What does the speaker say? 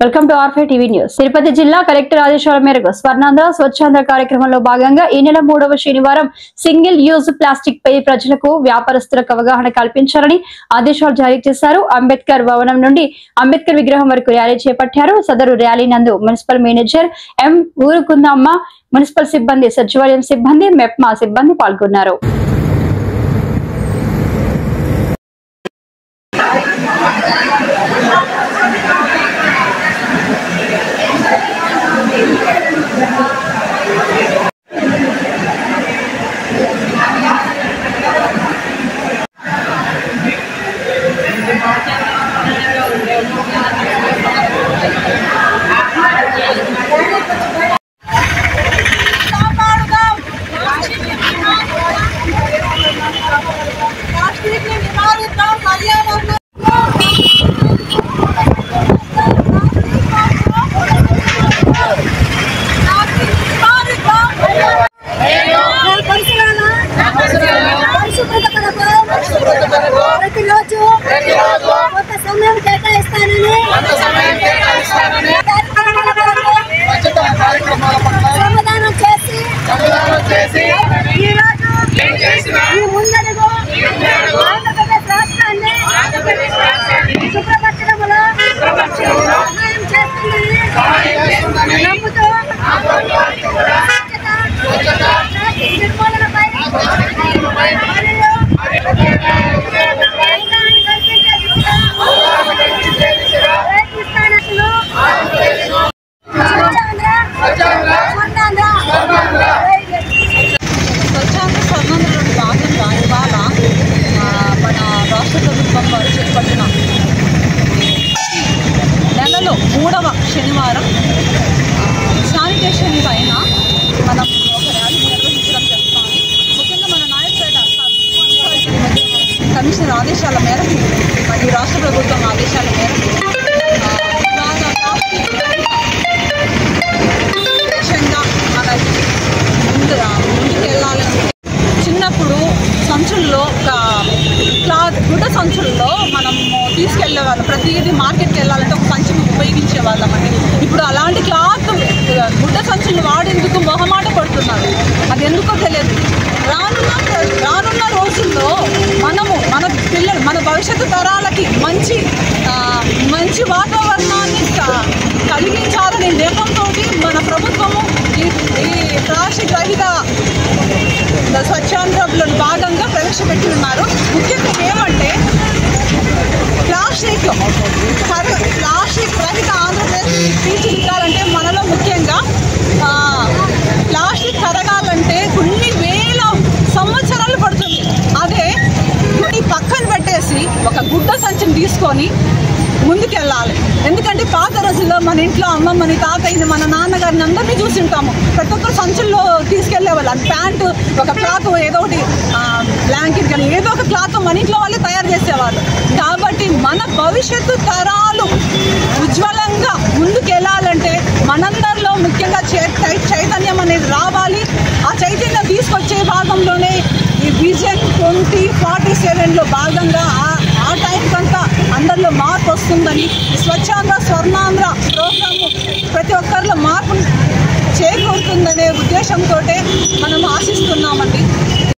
Welcome to R5 TV news. Tirupati జిల్లా collector ఆదేశాల మేరకు స్వర్ణాంధ్ర స్వచ్ఛాంధ్ర కార్యక్రమంలో భాగంగా ఈ నెల 3వ శనివారం సింగిల్ యూజ్ ప్లాస్టిక్ పై ప్రజలకు వ్యాపారస్తులకు అవగాహన కల్పించాలని ఆదేశాలు జారీ చేశారు. అంబేద్కర్ భవనం నుండి అంబేద్కర్ విగ్రహం వరకు ర్యాలీ చేపట్టారు. సదరు ర్యాలీ నందు మున్సిపల్ మేనేజర్ ఎం ఊరుకుందమ్మ, మున్సిపల్ సిబ్బంది, సచివాలయం సిబ్బంది, మెప్మా సిబ్బంది పాల్గొన్నారు. నెలలో 3వ శనివారం శానిటేషన్ పైన మనం ఒక ర్యాలీ నిర్వహించడం జరుగుతుంది. ముఖ్యంగా మన నాయకుపేట కమిషనర్ ఆదేశాల మేరకు మరియు రాష్ట్ర ప్రభుత్వం ఆదేశాల మేరకు ముందుకెళ్ళాలని చిన్నప్పుడు సంచుల్లో గుడ్డ సంచుల్లో మనం తీసుకెళ్లే వాళ్ళం. ప్రతిదీ మార్కెట్కి వెళ్ళాలంటే ఒక సంచిని ఉపయోగించే వాళ్ళం అండి. ఇప్పుడు అలాంటి క్లాత్ గుడ్డ సంచులు వాడేందుకు మొహమాట పడుతున్నారు. అది ఎందుకో తెలియదు. రానున్న రోజుల్లో మన పిల్లలు, మన భవిష్యత్తు తరాలకి మంచి వాతావరణాన్ని కలిగించాలనే నేపంతో మన ప్రభుత్వము ఈ ప్లాస్టిక్ రహిత స్వచ్ఛాంధ్రలో భాగంగా ప్రవేశపెట్టి ఉన్నారు. ముఖ్యంగా ఏమంటే ప్లాస్టిక్ రహిత ఆంధ్రప్రదేశ్ తీర్చిదిద్దాలంటే మనలో ముఖ్యంగా ప్లాస్టిక్ కరగాలంటే కొన్ని వేల సంవత్సరాలు పడుతుంది. అదే పక్కన పెట్టేసి ఒక గుడ్డ సంచిని తీసుకొని ముందుకెళ్ళాలి. ఎందుకంటే పాత రోజుల్లో మన ఇంట్లో అమ్మమ్మని, తాతయ్యని, మన నాన్నగారిని అందరినీ చూసి ఉంటాము. ప్రతి ఒక్కరు సంచుల్లో తీసుకెళ్లేవాళ్ళు. అది ప్యాంటు, ఒక క్లాత్, ఏదో ఒకటి బ్లాంకెట్ కానీ ఏదో ఒక క్లాత్ మన ఇంట్లో వాళ్ళే తయారు చేసేవాళ్ళు. కాబట్టి మన భవిష్యత్తు తరాలు ఉజ్వలంగా ముందుకెళ్ళాలంటే మనందరిలో ముఖ్యంగా చైతన్యం అనేది రావాలి. ఆ చైతన్యం తీసుకొచ్చే భాగంలోనే ఈ విజన్ 2047లో భాగంగా ఆ టైం కంతా అందరిలో మార్పు వస్తుందని, స్వచ్ఛాంధ్ర స్వర్ణాంధ్ర ప్రోగ్రాము ప్రతి ఒక్కరిలో మార్పు చేకూరుతుందనే ఉద్దేశంతో మనం